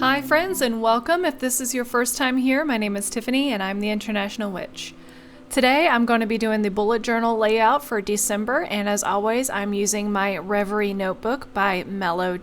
Hi friends and welcome. If this is your first time here, my name is Tiffany and I'm the International Witch. Today I'm going to be doing the bullet journal layout for December, and as always I'm using my Rêverie notebook by Mellow.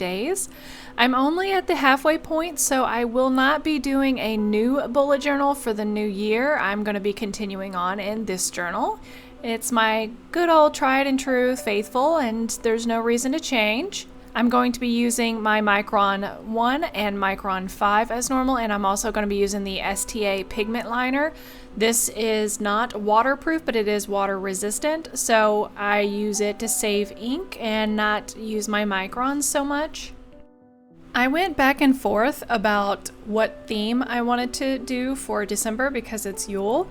I'm only at the halfway point, so I will not be doing a new bullet journal for the new year. I'm going to be continuing on in this journal. It's my good old tried and true faithful, and there's no reason to change. I'm going to be using my Micron 1 and Micron 5 as normal, and I'm also going to be using the STA pigment liner. This is not waterproof, but it is water resistant, so I use it to save ink and not use my Microns so much. I went back and forth about what theme I wanted to do for December because it's Yule,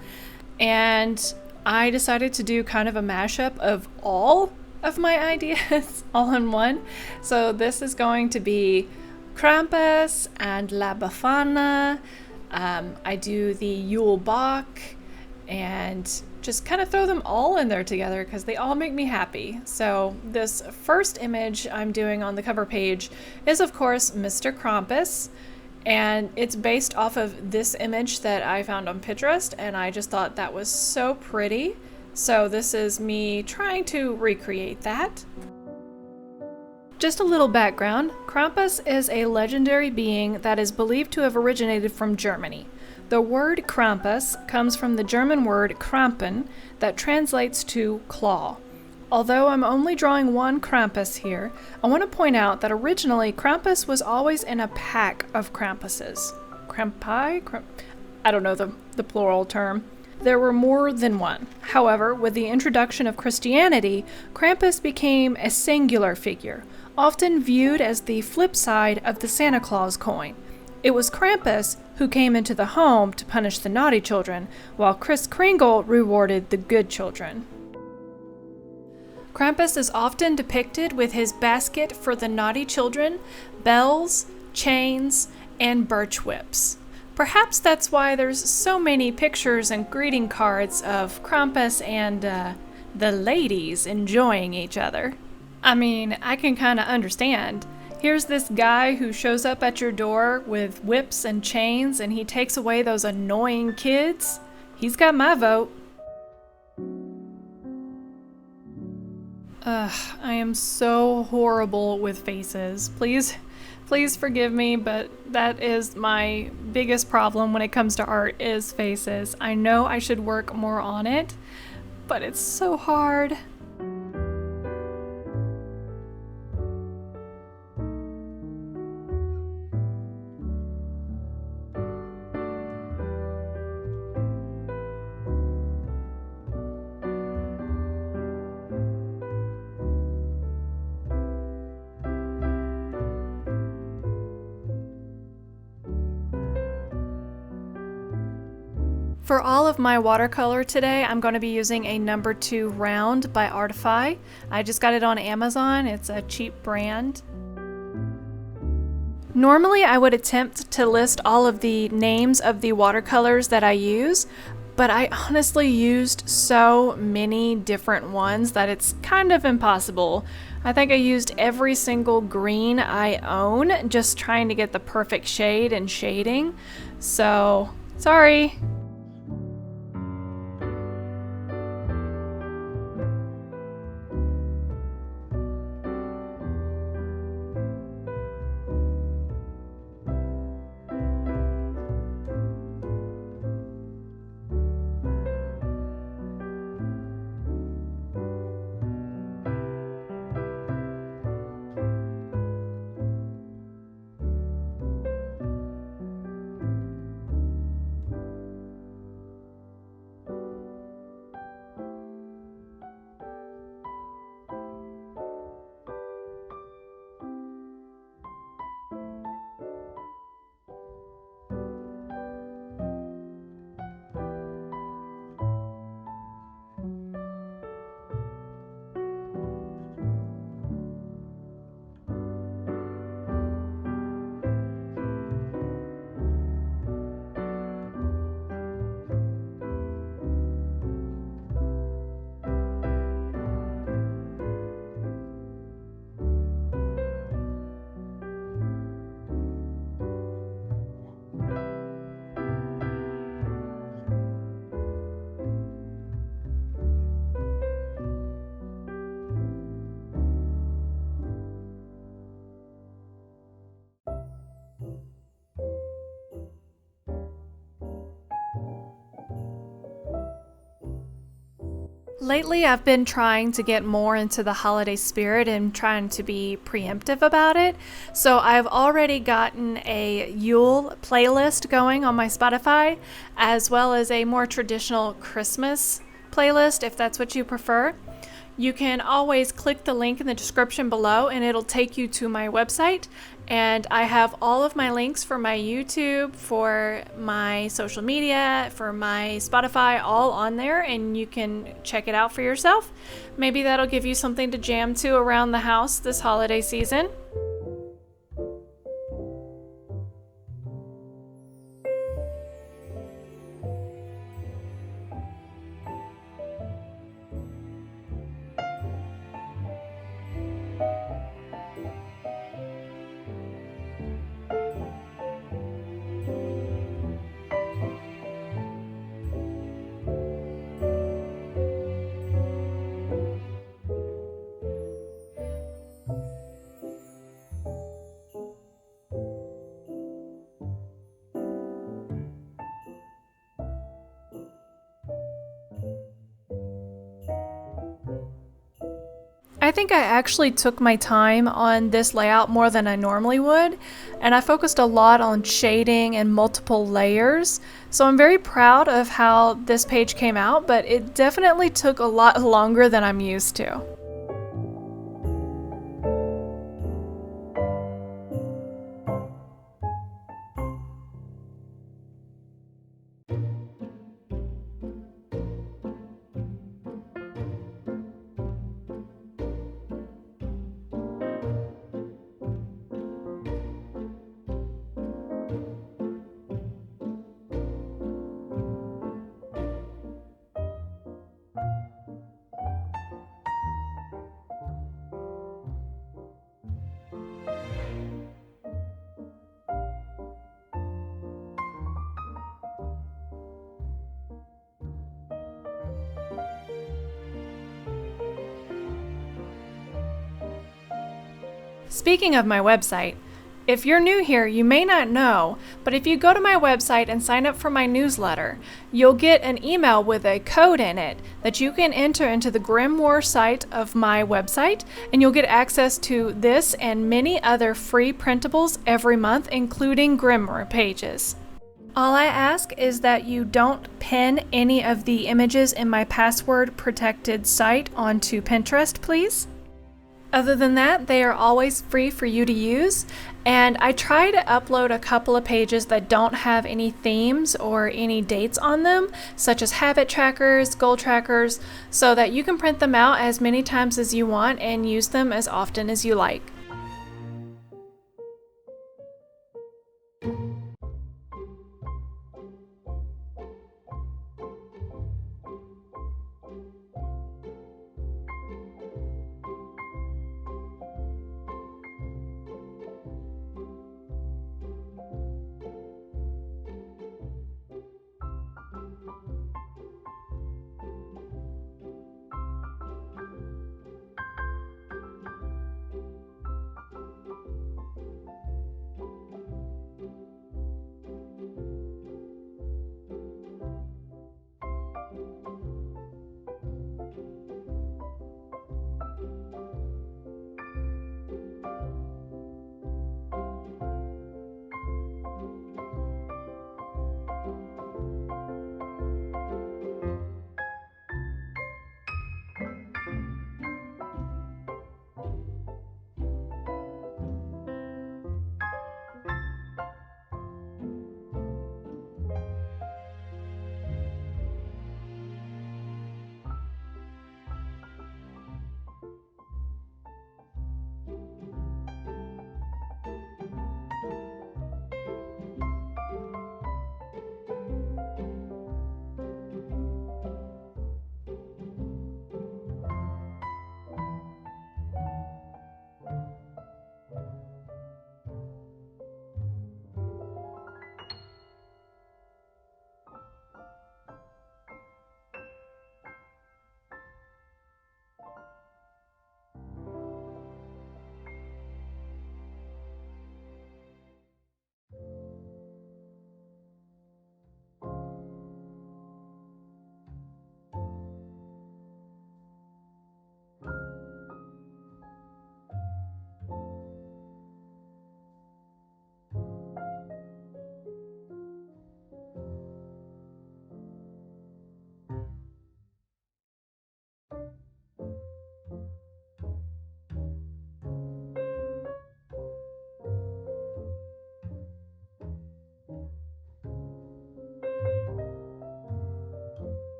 and I decided to do kind of a mashup of all of my ideas all in one. So this is going to be Krampus and La Befana. I do the Yule Goat and just kind of throw them all in there together because they all make me happy. So this first image I'm doing on the cover page is of course Mr. Krampus, and it's based off of this image that I found on Pinterest, and I just thought that was so pretty. So this is me trying to recreate that. Just a little background, Krampus is a legendary being that is believed to have originated from Germany. The word Krampus comes from the German word Krampen that translates to claw. Although I'm only drawing one Krampus here, I want to point out that originally Krampus was always in a pack of Krampuses. Krampi? I don't know the plural term. There were more than one. However, with the introduction of Christianity, Krampus became a singular figure, often viewed as the flip side of the Santa Claus coin. It was Krampus who came into the home to punish the naughty children, while Kris Kringle rewarded the good children. Krampus is often depicted with his basket for the naughty children, bells, chains, and birch whips. Perhaps that's why there's so many pictures and greeting cards of Krampus and the ladies enjoying each other. I mean, I can kind of understand. Here's this guy who shows up at your door with whips and chains, and he takes away those annoying kids. He's got my vote. I am so horrible with faces. Please forgive me, but that is my biggest problem when it comes to art is faces. I know I should work more on it, but it's so hard. For all of my watercolor today, I'm going to be using a number 2 round by Artify. I just got it on Amazon. It's a cheap brand. Normally I would attempt to list all of the names of the watercolors that I use, but I honestly used so many different ones that it's kind of impossible. I think I used every single green I own, just trying to get the perfect shade and shading. So, sorry. Lately, I've been trying to get more into the holiday spirit and trying to be preemptive about it. So I've already gotten a Yule playlist going on my Spotify, as well as a more traditional Christmas playlist, if that's what you prefer. You can always click the link in the description below and it'll take you to my website. And I have all of my links for my YouTube, for my social media, for my Spotify, all on there, and you can check it out for yourself. Maybe that'll give you something to jam to around the house this holiday season. I think I actually took my time on this layout more than I normally would, and I focused a lot on shading and multiple layers. So I'm very proud of how this page came out, but it definitely took a lot longer than I'm used to. Speaking of my website, if you're new here, you may not know, but if you go to my website and sign up for my newsletter, you'll get an email with a code in it that you can enter into the Grimoire site of my website, and you'll get access to this and many other free printables every month, including Grimoire pages. All I ask is that you don't pin any of the images in my password protected site onto Pinterest, please. Other than that, they are always free for you to use, and I try to upload a couple of pages that don't have any themes or any dates on them, such as habit trackers, goal trackers, so that you can print them out as many times as you want and use them as often as you like.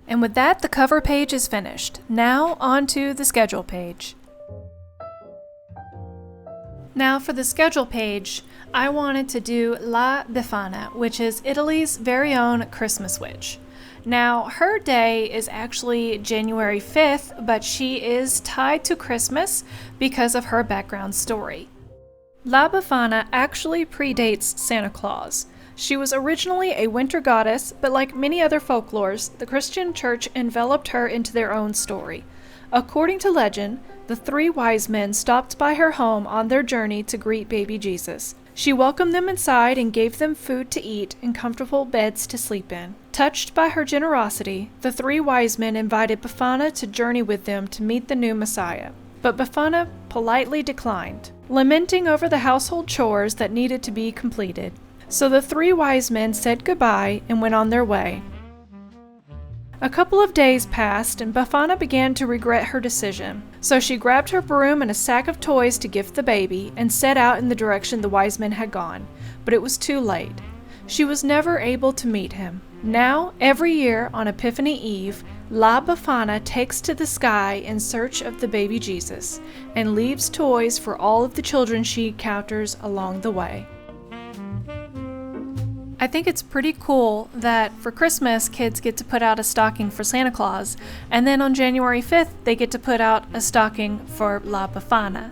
And with that, the cover page is finished. Now on to the schedule page. Now for the schedule page, I wanted to do La Befana, which is Italy's very own Christmas witch. Now, her day is actually January 5th, but she is tied to Christmas because of her background story. La Befana actually predates Santa Claus. She was originally a winter goddess, but like many other folklores, the Christian church enveloped her into their own story. According to legend, the 3 wise men stopped by her home on their journey to greet baby Jesus. She welcomed them inside and gave them food to eat and comfortable beds to sleep in. Touched by her generosity, the 3 wise men invited Befana to journey with them to meet the new Messiah. But Befana politely declined, lamenting over the household chores that needed to be completed. So the 3 wise men said goodbye and went on their way. A couple of days passed and Befana began to regret her decision. So she grabbed her broom and a sack of toys to gift the baby and set out in the direction the wise men had gone. But it was too late. She was never able to meet him. Now, every year on Epiphany Eve, La Befana takes to the sky in search of the baby Jesus and leaves toys for all of the children she encounters along the way. I think it's pretty cool that for Christmas, kids get to put out a stocking for Santa Claus, and then on January 5th, they get to put out a stocking for La Befana.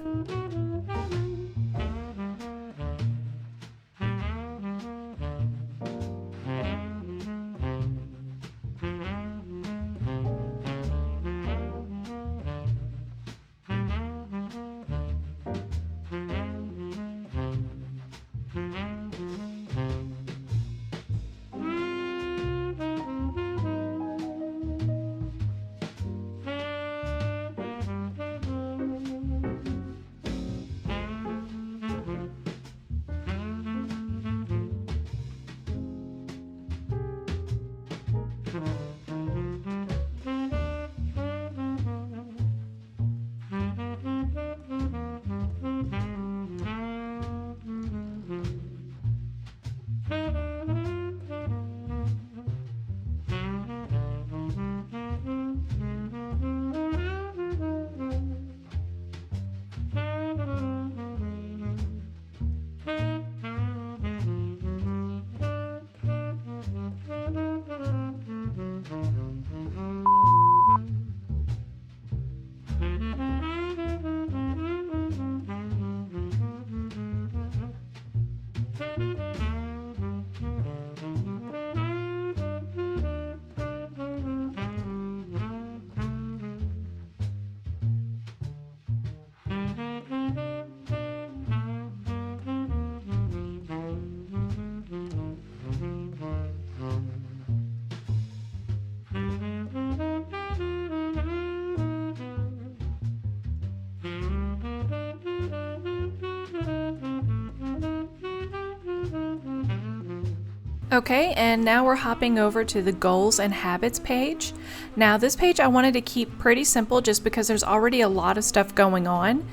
Okay, and now we're hopping over to the goals and habits page. Now this page I wanted to keep pretty simple just because there's already a lot of stuff going on.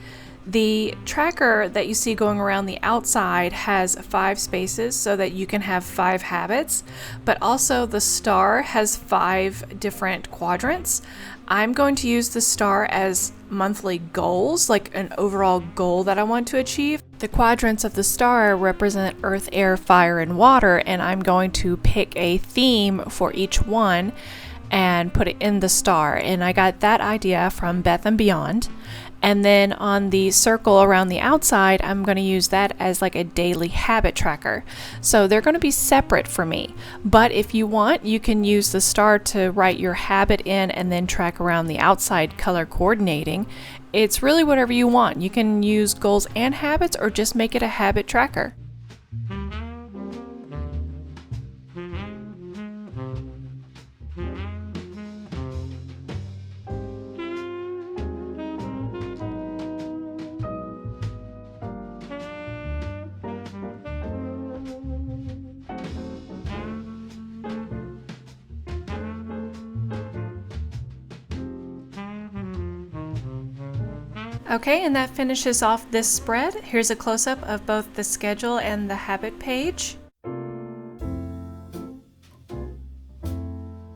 The tracker that you see going around the outside has 5 spaces so that you can have 5 habits, but also the star has 5 different quadrants. I'm going to use the star as monthly goals, like an overall goal that I want to achieve. The quadrants of the star represent earth, air, fire, and water, and I'm going to pick a theme for each one and put it in the star. And I got that idea from Beth and Beyond. And then on the circle around the outside, I'm going to use that as like a daily habit tracker. So they're going to be separate for me. But if you want, you can use the star to write your habit in and then track around the outside color coordinating. It's really whatever you want. You can use goals and habits or just make it a habit tracker. Okay, and that finishes off this spread. Here's a close-up of both the schedule and the habit page.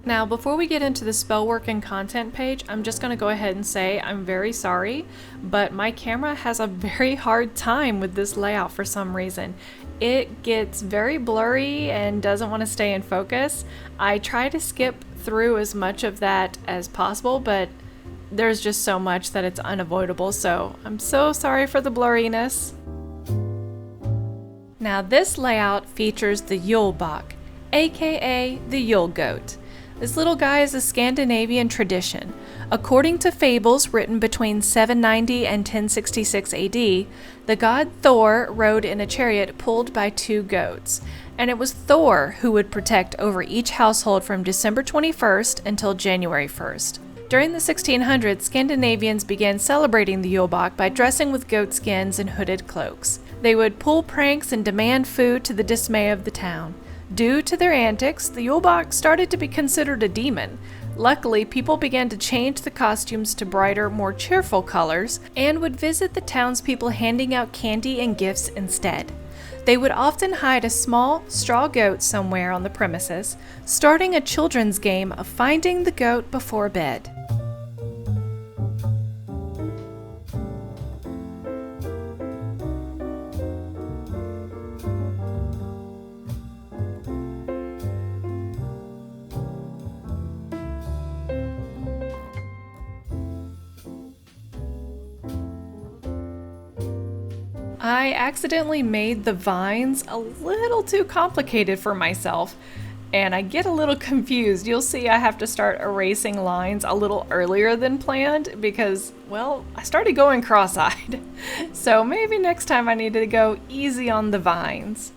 Now, before we get into the Spellwork and content page, I'm just going to go ahead and say I'm very sorry, but my camera has a very hard time with this layout for some reason. It gets very blurry and doesn't want to stay in focus. I try to skip through as much of that as possible, but there's just so much that it's unavoidable, so I'm so sorry for the blurriness. Now, this layout features the Julbock, aka the Yule Goat. This little guy is a Scandinavian tradition. According to fables written between 790 and 1066 AD, the god Thor rode in a chariot pulled by 2 goats, and it was Thor who would protect over each household from December 21st until January 1st. During the 1600s, Scandinavians began celebrating the Julbock by dressing with goat skins and hooded cloaks. They would pull pranks and demand food to the dismay of the town. Due to their antics, the Julbock started to be considered a demon. Luckily, people began to change the costumes to brighter, more cheerful colors, and would visit the townspeople handing out candy and gifts instead. They would often hide a small straw goat somewhere on the premises, starting a children's game of finding the goat before bed. I accidentally made the vines a little too complicated for myself, and I get a little confused. You'll see I have to start erasing lines a little earlier than planned because, well, I started going cross-eyed. So maybe next time I need to go easy on the vines.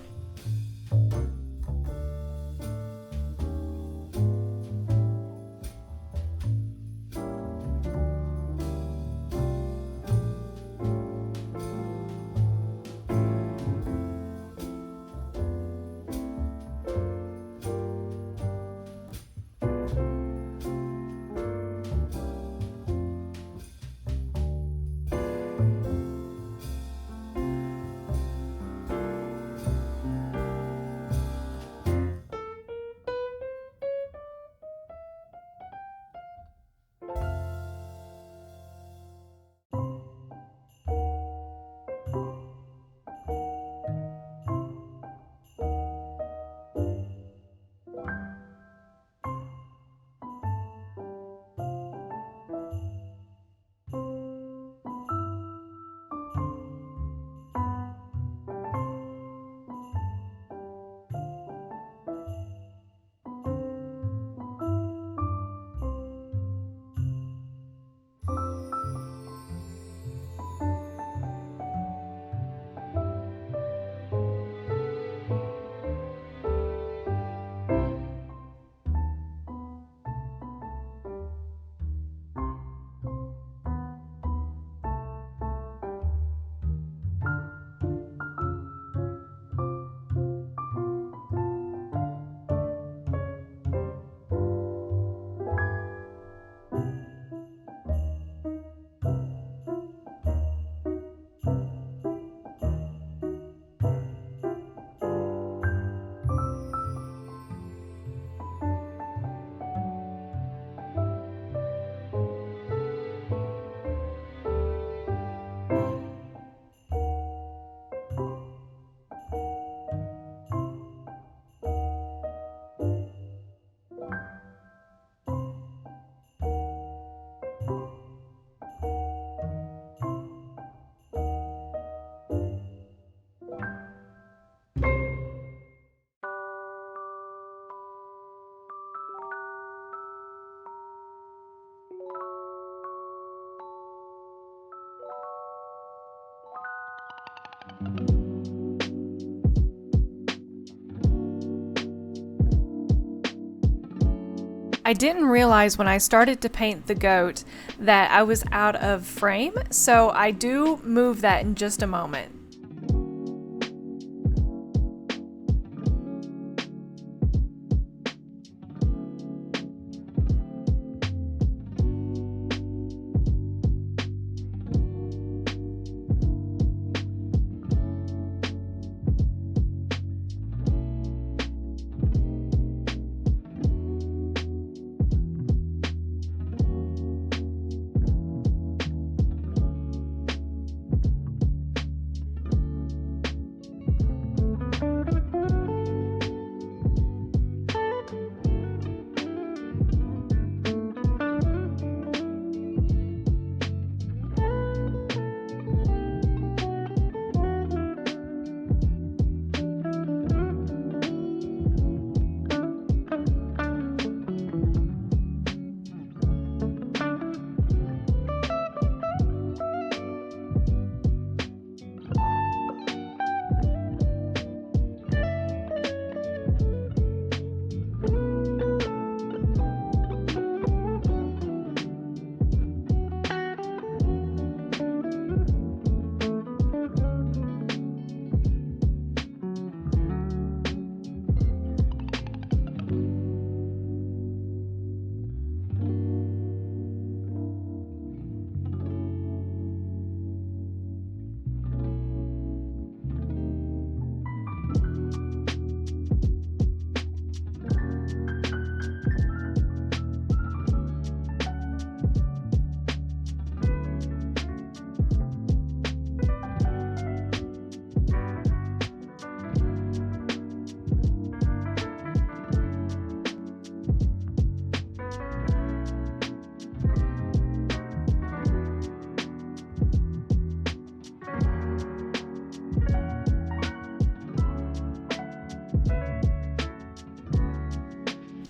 I didn't realize when I started to paint the goat that I was out of frame, so I do move that in just a moment.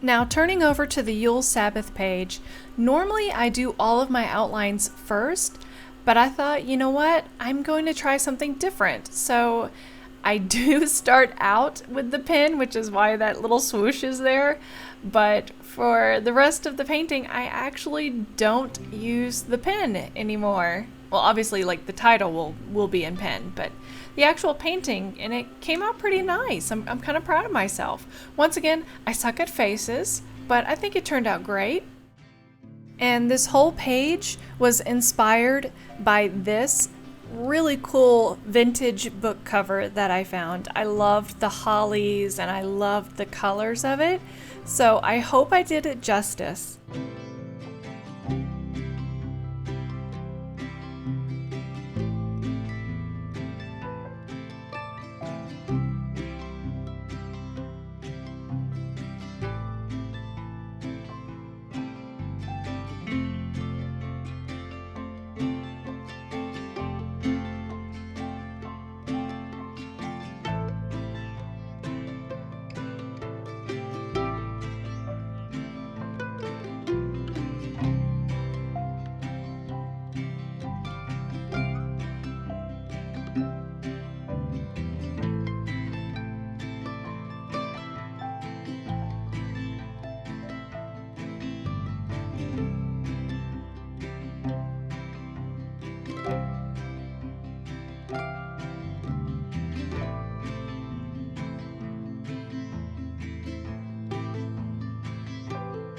Now turning over to the Yule Sabbath page, normally I do all of my outlines first, but I thought, you know what, I'm going to try something different. So I do start out with the pen, which is why that little swoosh is there, but for the rest of the painting, I actually don't use the pen anymore. Well, obviously, like the title will be in pen, but the actual painting, and it came out pretty nice. I'm kind of proud of myself. Once again, I suck at faces, but I think it turned out great. And this whole page was inspired by this really cool vintage book cover that I found. I loved the hollies and I loved the colors of it, so I hope I did it justice.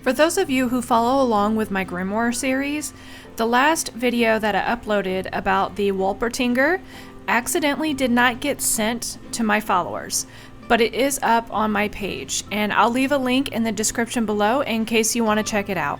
For those of you who follow along with my Grimoire series, the last video that I uploaded about the Wolpertinger accidentally did not get sent to my followers, but it is up on my page, and I'll leave a link in the description below in case you want to check it out.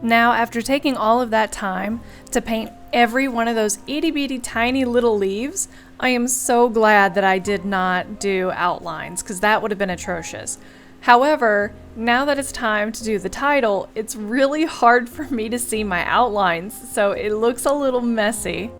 Now, after taking all of that time to paint every one of those itty bitty tiny little leaves, I am so glad that I did not do outlines, because that would have been atrocious. However, now that it's time to do the title, it's really hard for me to see my outlines, so it looks a little messy.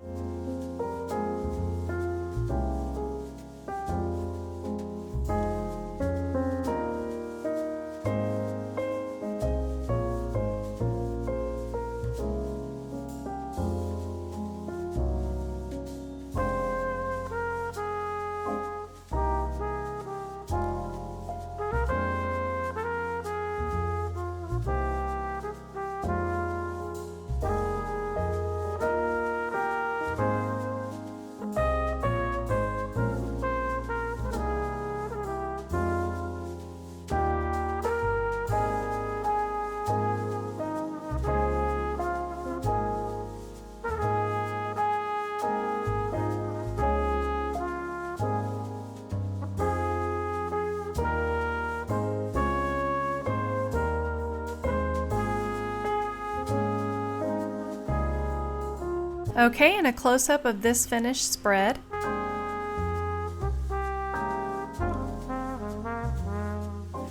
Okay, and a close-up of this finished spread.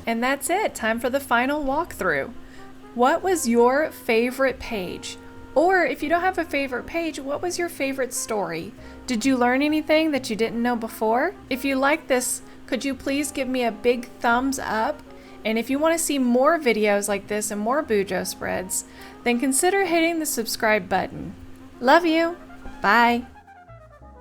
And that's it, time for the final walkthrough. What was your favorite page? Or if you don't have a favorite page, what was your favorite story? Did you learn anything that you didn't know before? If you like this, could you please give me a big thumbs up? And if you want to see more videos like this and more Bujo spreads, then consider hitting the subscribe button. Love you. Bye.